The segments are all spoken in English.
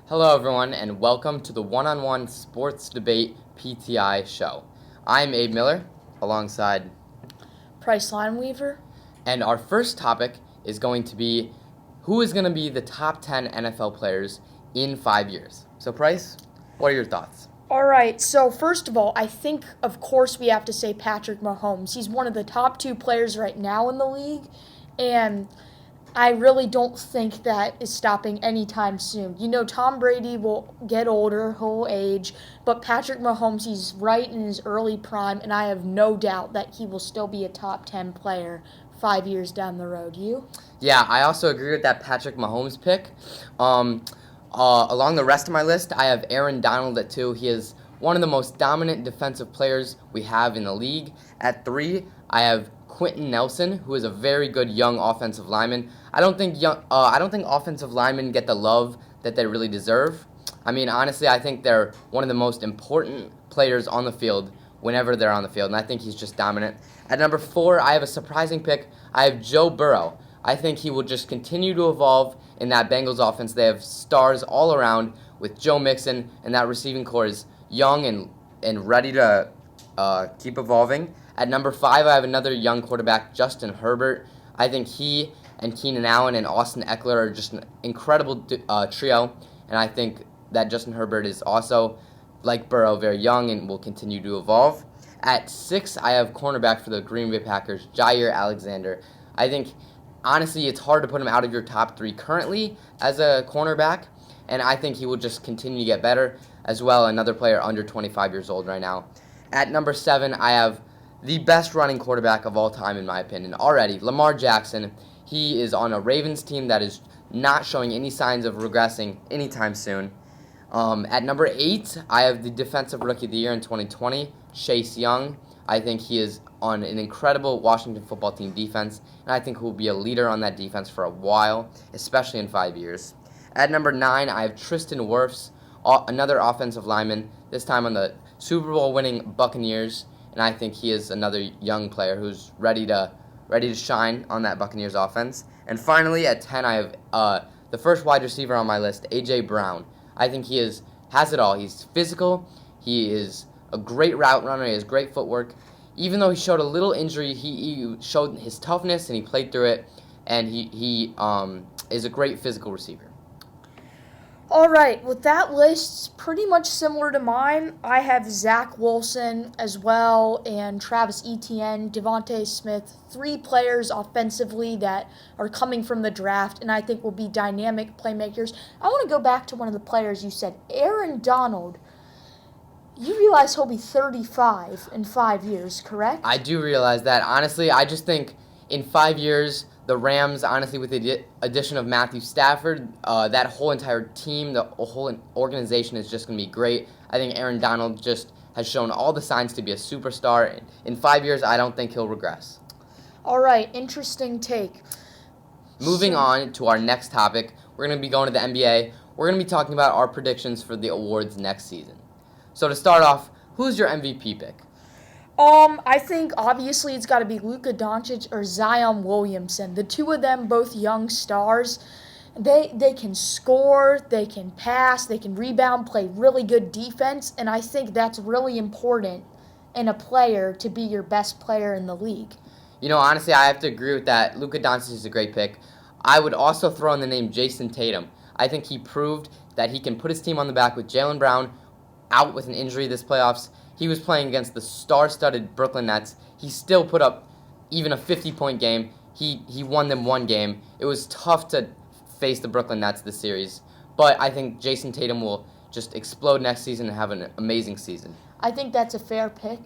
Hello, everyone, and welcome to the One-on-One Sports Debate PTI show. I'm Abe Miller, alongside Price Lineweaver. And our first topic is going to be who is going to be the top 10 NFL players in 5 years. So, Price, what are your thoughts? All right, so first of all, I think, of course, we have to say Patrick Mahomes. He's one of the top two players right now in the league, and I really don't think that is stopping anytime soon. You know, Tom Brady will get older, he'll age, but Patrick Mahomes, he's right in his early prime, and I have no doubt that he will still be a top 10 player 5 years down the road. You? Yeah, I also agree with that Patrick Mahomes pick. Along the rest of my list, I have Aaron Donald at 2. He is one of the most dominant defensive players we have in the league. At 3, I have Quentin Nelson, who is a very good young offensive lineman. I don't think offensive linemen get the love that they really deserve. I mean, honestly, I think they're one of the most important players on the field whenever they're on the field, and I think he's just dominant. At number 4, I have a surprising pick. I have Joe Burrow. I think he will just continue to evolve in that Bengals offense. They have stars all around with Joe Mixon, and that receiving core is young and ready to keep evolving. At number 5, I have another young quarterback, Justin Herbert. I think he and Keenan Allen and Austin Eckler are just an incredible trio, and I think that Justin Herbert is also, like Burrow, very young and will continue to evolve. At 6, I have cornerback for the Green Bay Packers, Jair Alexander. I think, honestly, it's hard to put him out of your top 3 currently as a cornerback, and I think he will just continue to get better as well, another player under 25 years old right now. At number 7, I have the best running quarterback of all time, in my opinion, already, Lamar Jackson. He is on a Ravens team that is not showing any signs of regressing anytime soon. At number 8, I have the Defensive Rookie of the Year in 2020, Chase Young. I think he is on an incredible Washington football team defense, and I think he will be a leader on that defense for a while, especially in 5 years. At number 9, I have Tristan Wirfs, another offensive lineman, this time on the Super Bowl winning Buccaneers, and I think he is another young player who's ready to shine on that Buccaneers offense. And finally, at 10, I have the first wide receiver on my list, A.J. Brown. I think he has it all. He's physical. He is a great route runner. He has great footwork. Even though he showed a little injury, he showed his toughness and he played through it. And he is a great physical receiver. All right, with that list, pretty much similar to mine. I have Zach Wilson as well, and Travis Etienne, Devontae Smith, 3 players offensively that are coming from the draft, and I think will be dynamic playmakers. I want to go back to one of the players you said, Aaron Donald. You realize he'll be 35 in 5 years, correct? I do realize that. Honestly, I just think in 5 years, the Rams, honestly, with the addition of Matthew Stafford, that whole entire team, the whole organization is just going to be great. I think Aaron Donald just has shown all the signs to be a superstar. In 5 years, I don't think he'll regress. All right, interesting take. Moving on to our next topic, we're going to be going to the NBA. We're going to be talking about our predictions for the awards next season. So to start off, who's your MVP pick? I think obviously it's got to be Luka Doncic or Zion Williamson. The two of them, both young stars, they can score, they can pass, they can rebound, play really good defense, and I think that's really important in a player to be your best player in the league. You know, honestly, I have to agree with that. Luka Doncic is a great pick. I would also throw in the name Jason Tatum. I think he proved that he can put his team on the back with Jaylen Brown out with an injury this playoffs. He was playing against the star-studded Brooklyn Nets. He still put up even a 50-point game. He won them one game. It was tough to face the Brooklyn Nets this series. But I think Jason Tatum will just explode next season and have an amazing season. I think that's a fair pick.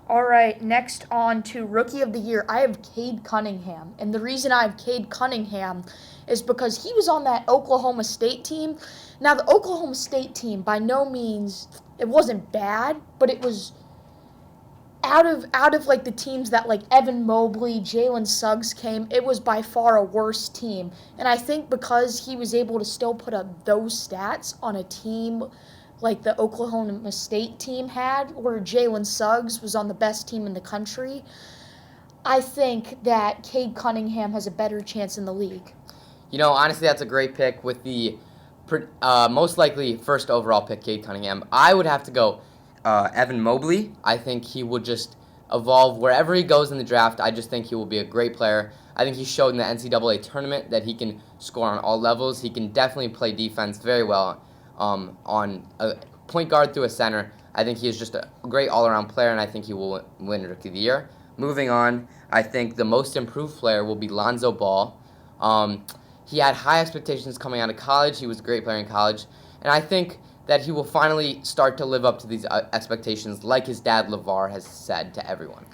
All right, next on to Rookie of the Year. I have Cade Cunningham. And the reason I have Cade Cunningham is because he was on that Oklahoma State team. Now, the Oklahoma State team, by no means, it wasn't bad, but it was out of like the teams that like Evan Mobley, Jalen Suggs came, it was by far a worse team. And I think because he was able to still put up those stats on a team like the Oklahoma State team had, where Jalen Suggs was on the best team in the country, I think that Cade Cunningham has a better chance in the league. You know, honestly, that's a great pick with the Most likely first overall pick, Cade Cunningham. I would have to go Evan Mobley. I think he will just evolve wherever he goes in the draft. I just think he will be a great player. I think he showed in the NCAA tournament that he can score on all levels. He can definitely play defense very well on a point guard through a center. I think he is just a great all-around player, and I think he will win Rookie of the Year. Moving on, I think the most improved player will be Lonzo Ball. He had high expectations coming out of college. He was a great player in college. And I think that he will finally start to live up to these expectations like his dad, LeVar, has said to everyone.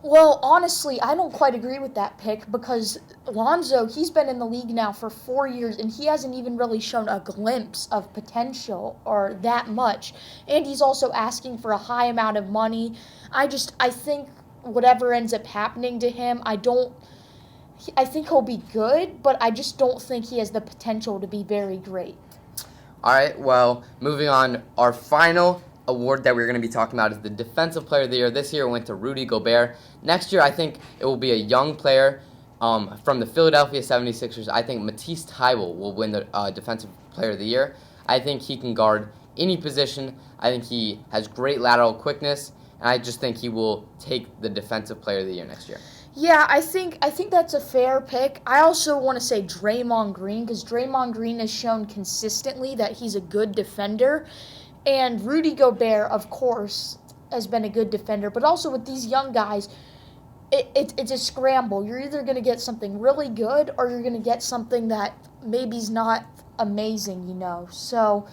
Well, honestly, I don't quite agree with that pick because Lonzo, he's been in the league now for 4 years, and he hasn't even really shown a glimpse of potential or that much. And he's also asking for a high amount of money. I think whatever ends up happening to him, I think he'll be good, but I just don't think he has the potential to be very great. All right, well, moving on, our final award that we're going to be talking about is the Defensive Player of the Year. This year it went to Rudy Gobert. Next year, I think it will be a young player from the Philadelphia 76ers. I think Matisse Thybulle will win the Defensive Player of the Year. I think he can guard any position. I think he has great lateral quickness, and I just think he will take the Defensive Player of the Year next year. Yeah, I think that's a fair pick. I also want to say Draymond Green because Draymond Green has shown consistently that he's a good defender. And Rudy Gobert, of course, has been a good defender. But also with these young guys, it's a scramble. You're either going to get something really good or you're going to get something that maybe's not amazing, So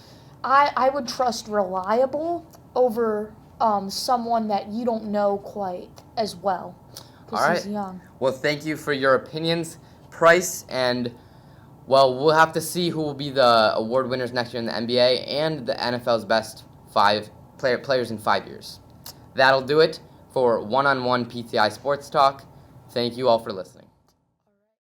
I would trust reliable over someone that you don't know quite as well. All right. He's young. Well, thank you for your opinions, Price, and we'll have to see who will be the award winners next year in the NBA and the NFL's best players in 5 years. That'll do it for one-on-one PTI Sports Talk. Thank you all for listening.